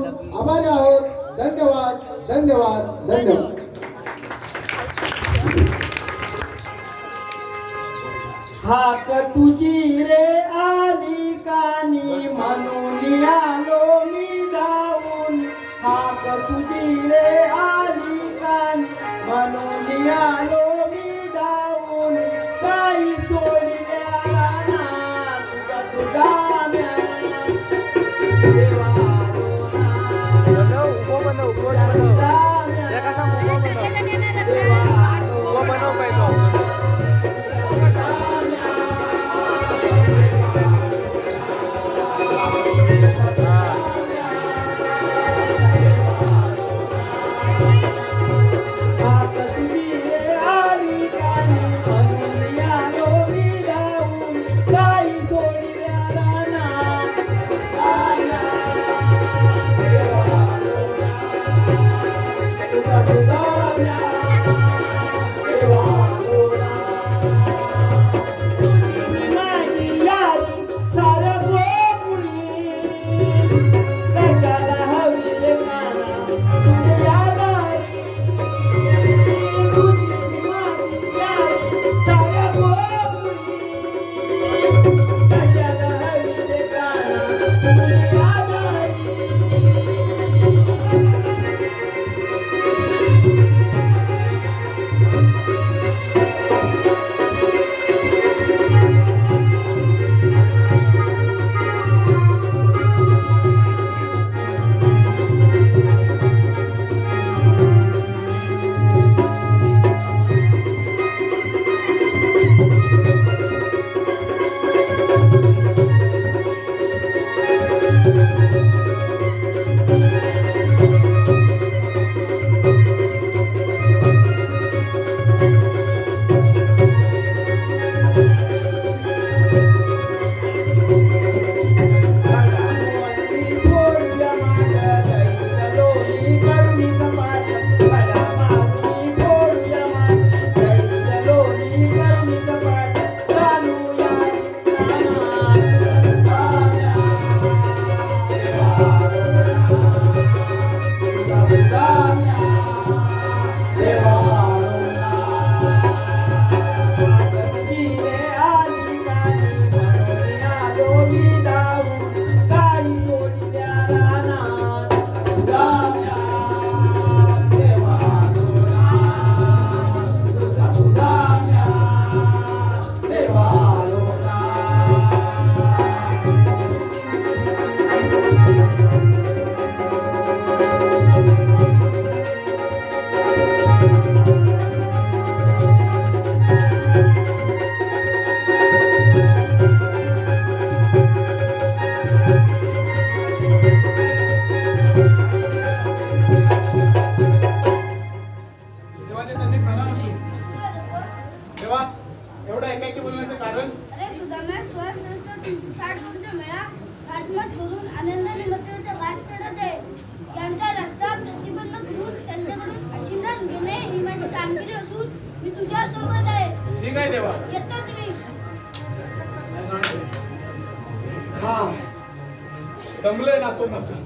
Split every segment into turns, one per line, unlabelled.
खूप आभारी आहोत. धन्यवाद धन्यवाद धन्यवाद.
हाक तुझी रे आली कानी म्हणून आलो मी धावून. हाक तुझी रे आली कानी म्हणून आलो मी धावून. काही सोडल्या राना तुझा तुझा देवा
ठीक आहे देवा. हा दमले नाचून नाचून.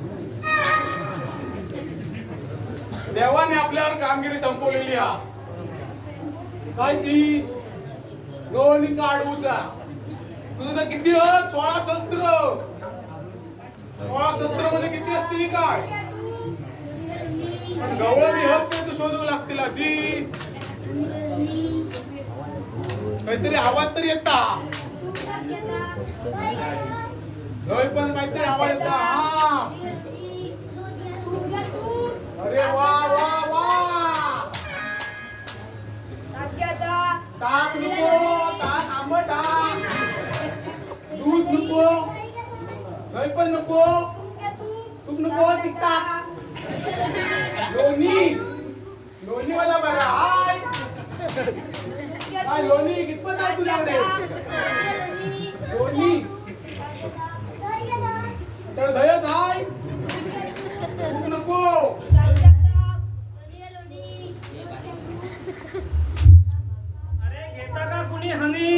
देवाने आपल्यावर कामगिरी संपवलेली हा. काय ती गवळणी काढूचा तुझं तर किती 16 शस्त्र. 16 शस्त्र मध्ये किती असतील काय पण गवळणी हत तू शोधू लागतील आधी. काहीतरी आवाज तरी येता पण काहीतरी आवाज येता. हा अरे वा वा वा. ताक नको ताक आंबट दूध नको दही पण नको तूप नको चिकटा लोणी लोणी वाला बरा. हाय हाय लोणी कितपत आहे तुझ्याकडे लोणी तर दह्यात हाय तूप नको.
अरे घेता का कुणी हनी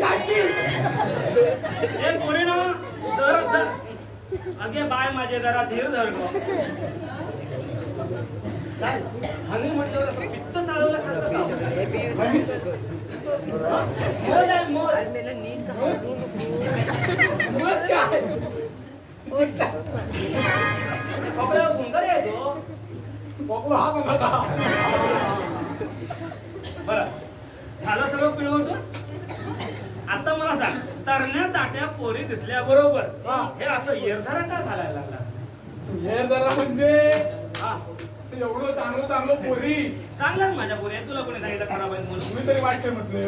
सांगशील
हे पोरी ना अगे बाय माझे जरा धीर धर गं. काय हनी म्हटल्यावर असं चित्त चालवल्यासारखं का? मोर आहे, मोर.
मग काय
कपड्यावर गुंगार आहे तो.
बघू हा बघा
बरं झालं सगळं पिळवटून. आता मला सांग, तरण्या ताट्या पोरी दिसल्या बरोबर
हा.
हे असं येरझारा का घालायला लागला?
हे जरा म्हणजे
हा
ते एवढं चांगलं चांगलं पोरी
चांगलाच माझ्या पोरी आहे. तुला कोणी सांगितलं खराब आहे म्हणून?
तुम्ही तरी वाटते म्हटलं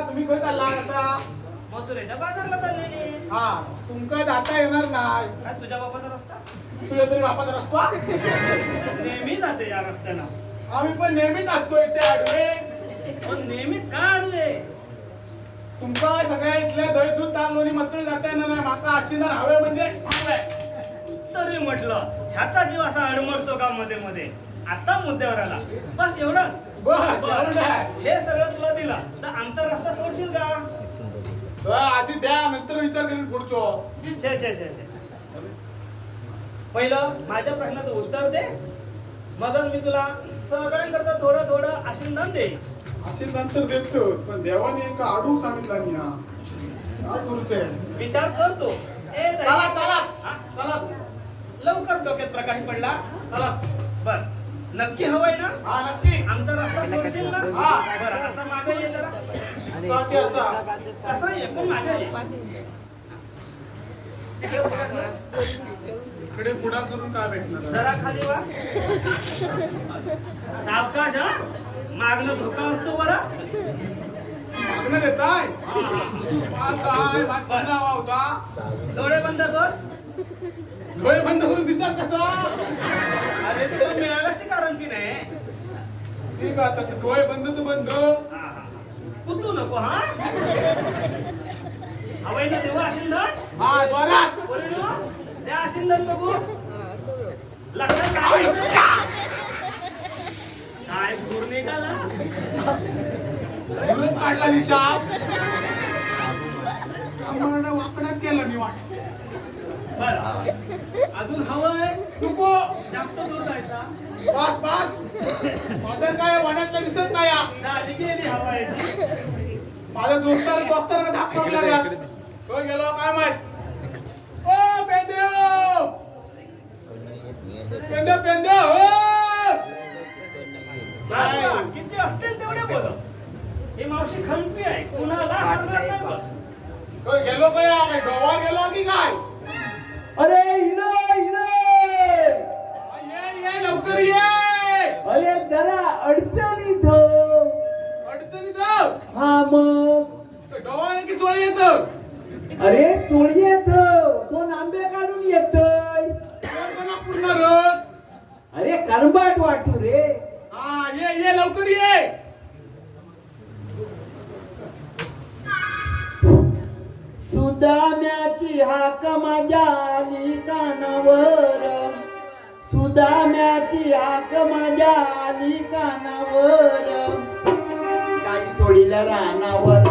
तुम्ही खरं चालला आता
मथुरेच्या बाजारला चाललेली.
हा तुमका जाता येणार नाही
काय तुझ्या बापाचा रस्ता?
तुझ्या तरी बापाचा रस्ता
नेहमी जाते या रस्त्यानं.
आम्ही पण नेहमीच असतो इथे आडवे
पण नेहमी का आडवे?
तुमका सगळ्या इथल्या दही दूध ताक लोणी मात्र जाता येणार नाही माका आशीर्वाद हवे म्हणजे हवे
तरी म्हटलं ह्याचा जीव असा अडमरतो का मध्ये मध्ये. आता मुद्द्यावर आला बस एवढं.
बस एवढं आहे.
हे सगळं तुला दिला तर आमचा रस्ता सोडशील का?
आधी द्या नंतर विचार करून पुढचो
छे छे छे छे. पहिलं माझ्या प्रश्नाचं उत्तर दे, मगच मी तुला सगळ्यांकरता थोडं थोडं आशीर्वाद दे.
आशीर्वाद तर देतो पण देवाने एका आडू सांगितला मी काय करूचे
विचार करतो. ए
चला चला
हा?
चला
लवकर डोक्यात प्रकाश पडला.
चला
बर नक्की हवंय ना?
हा नक्की
आमचा रस्ता सोडशील ना?
हा.
बरं असा मागे ये जरा.
असा की असा
कसा ये पण मागे ये. तिकडे बघा ना.
इकडे पुढा करून काय भेटणार
जरा खाली वा. सावकाश हा. मागणं धोका असतो बरा.
मागणं देताय
हा,
काय बात नावा होता
डोळे बंद कर.
डोळे बंद करून दिसाल कसा
अरे तो मिळाल्याशी कारण की नाही.
ठीक आहे आता डोळे बंद तर बंद
हा, हा. कुतू नको हा. हवाई ना देऊ आशिंदन.
हा द्वारात
बोलणं त्या आशिंदन बघू. लक्षात काय काय घूर निघाला.
दुरुस्त काढला निशाब आम्हाला वाकडाच केला मी वाट
बर अजून हवंय.
नको
जास्त दूर जायचा.
पास पास माझं काय वाड्यातलं दिसत नाही या.
झाली गेली हवायची.
माझ्या दोस्ताला धाक पडला का तो गेलो काय माहित ओ पेंदेव पेंदेव पेंदेव हो
आता किती असतील तेवढे बोल. ही मावशी खंपी आहे, कुणाला हरणार नाही बघ.
तो गेलो काय आम्ही गोवा गेलो की काय
अरे इनो इनो
ये लवकर ये
अरे जरा अडचणीत
अडचणीत
हा मग
गोवा की चोळ येत
अरे चोळी येत दोन आंबे काढून येतय.
पूर्ण रथ
अरे करंबाट वाटू रे.
हा ये लवकर ये
सुदाम्याची हाक माझ्या आली कानावर. सुदाम्याची हाक माझ्या आली कानावर. गाई सोडीला रानावर